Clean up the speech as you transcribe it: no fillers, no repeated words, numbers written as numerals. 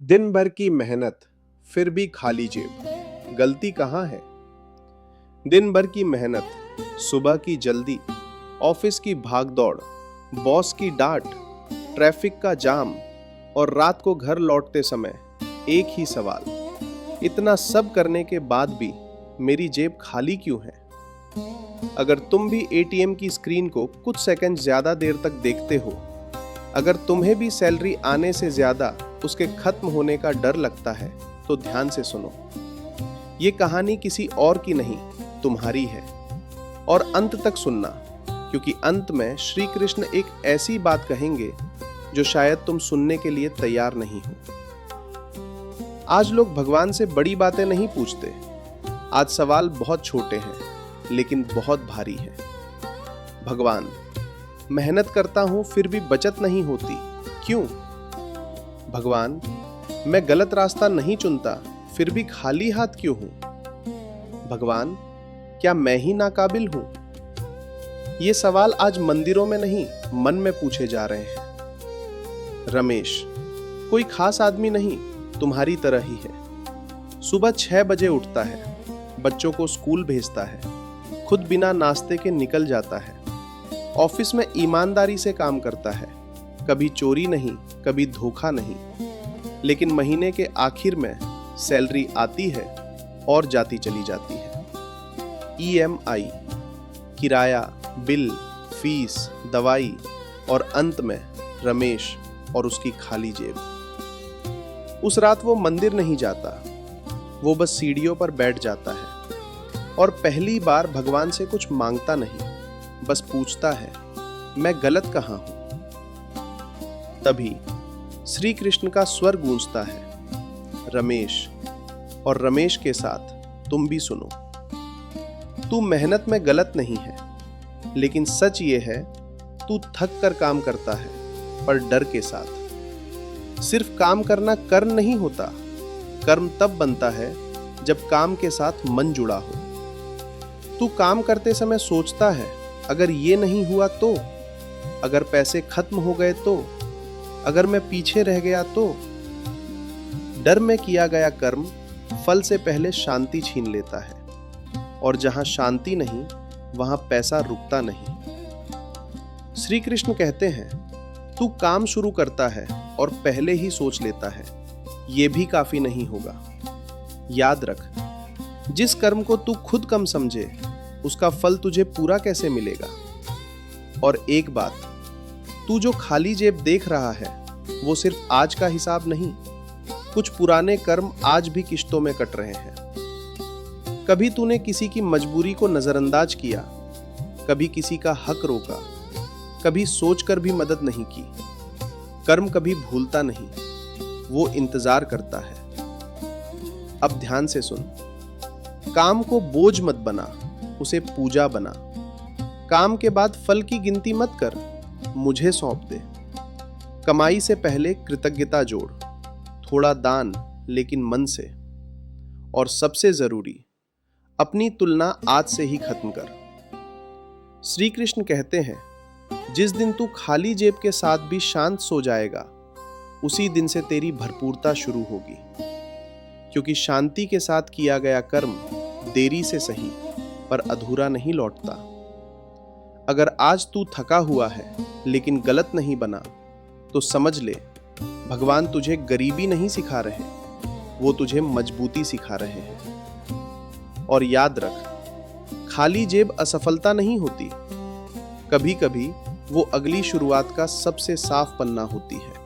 दिन भर की मेहनत फिर भी खाली जेब। गलती कहाँ है? दिन भर की मेहनत, सुबह की जल्दी, ऑफिस की भागदौड़, बॉस की डांट, ट्रैफिक का जाम और रात को घर लौटते समय एक ही सवाल, इतना सब करने के बाद भी मेरी जेब खाली क्यों है? अगर तुम भी एटीएम की स्क्रीन को कुछ सेकंड ज्यादा देर तक देखते हो, अगर तुम्हें भी सैलरी आने से ज्यादा उसके खत्म होने का डर लगता है, तो ध्यान से सुनो। ये कहानी किसी और की नहीं, तुम्हारी है। और अंत तक सुनना, क्योंकि अंत में श्री कृष्ण एक ऐसी बात कहेंगे जो शायद तुम सुनने के लिए तैयार नहीं हो। आज लोग भगवान से बड़ी बातें नहीं पूछते। आज सवाल बहुत छोटे हैं, लेकिन बहुत भारी है। भगवान, मेहनत करता हूं फिर भी बचत नहीं होती, क्यों? भगवान, मैं गलत रास्ता नहीं चुनता फिर भी खाली हाथ क्यों हूं? भगवान, क्या मैं ही नाकाबिल हूं? ये सवाल आज मंदिरों में नहीं, मन में पूछे जा रहे हैं। रमेश कोई खास आदमी नहीं, तुम्हारी तरह ही है। सुबह 6 बजे उठता है, बच्चों को स्कूल भेजता है, खुद बिना नाश्ते के निकल जाता है। ऑफिस में ईमानदारी से काम करता है, कभी चोरी नहीं, कभी धोखा नहीं। लेकिन महीने के आखिर में सैलरी आती है और जाती चली जाती है। ईएमआई, किराया, बिल, फीस, दवाई और अंत में रमेश और उसकी खाली जेब। उस रात वो मंदिर नहीं जाता, वो बस सीढ़ियों पर बैठ जाता है और पहली बार भगवान से कुछ मांगता नहीं, बस पूछता है, मैं गलत कहाँ हूं? तभी श्री कृष्ण का स्वर गूंजता है, रमेश, और रमेश के साथ तुम भी सुनो। तू मेहनत में गलत नहीं है, लेकिन सच ये है, तू थक कर काम करता है, पर डर के साथ। सिर्फ काम करना कर्म नहीं होता, कर्म तब बनता है जब काम के साथ मन जुड़ा हो। तू काम करते समय सोचता है, अगर ये नहीं हुआ तो, अगर पैसे खत्म हो गए तो, अगर मैं पीछे रह गया तो। डर में किया गया कर्म फल से पहले शांति छीन लेता है, और जहां शांति नहीं, वहां पैसा रुकता नहीं। श्री कृष्ण कहते हैं, तू काम शुरू करता है और पहले ही सोच लेता है, यह भी काफी नहीं होगा। याद रख, जिस कर्म को तू खुद कम समझे, उसका फल तुझे पूरा कैसे मिलेगा? और एक बात, तू जो खाली जेब देख रहा है, वो सिर्फ आज का हिसाब नहीं, कुछ पुराने कर्म आज भी किश्तों में कट रहे हैं। कभी तूने किसी की मजबूरी को नजरअंदाज किया, कभी किसी का हक रोका, कभी सोचकर भी मदद नहीं की। कर्म कभी भूलता नहीं, वो इंतजार करता है। अब ध्यान से सुन, काम को बोझ मत बना, उसे पूजा बना। काम के बाद फल की गिनती मत कर, मुझे सौंप दे। कमाई से पहले कृतज्ञता जोड़, थोड़ा दान, लेकिन मन से। और सबसे जरूरी, अपनी तुलना आज से ही खत्म कर। श्री कृष्ण कहते हैं, जिस दिन तू खाली जेब के साथ भी शांत सो जाएगा, उसी दिन से तेरी भरपूरता शुरू होगी। क्योंकि शांति के साथ किया गया कर्म देरी से सही, पर अधूरा नहीं लौटता। अगर आज तू थका हुआ है लेकिन गलत नहीं बना, तो समझ ले, भगवान तुझे गरीबी नहीं सिखा रहे, वो तुझे मजबूती सिखा रहे हैं। और याद रख, खाली जेब असफलता नहीं होती, कभी कभी वो अगली शुरुआत का सबसे साफ पन्ना होती है।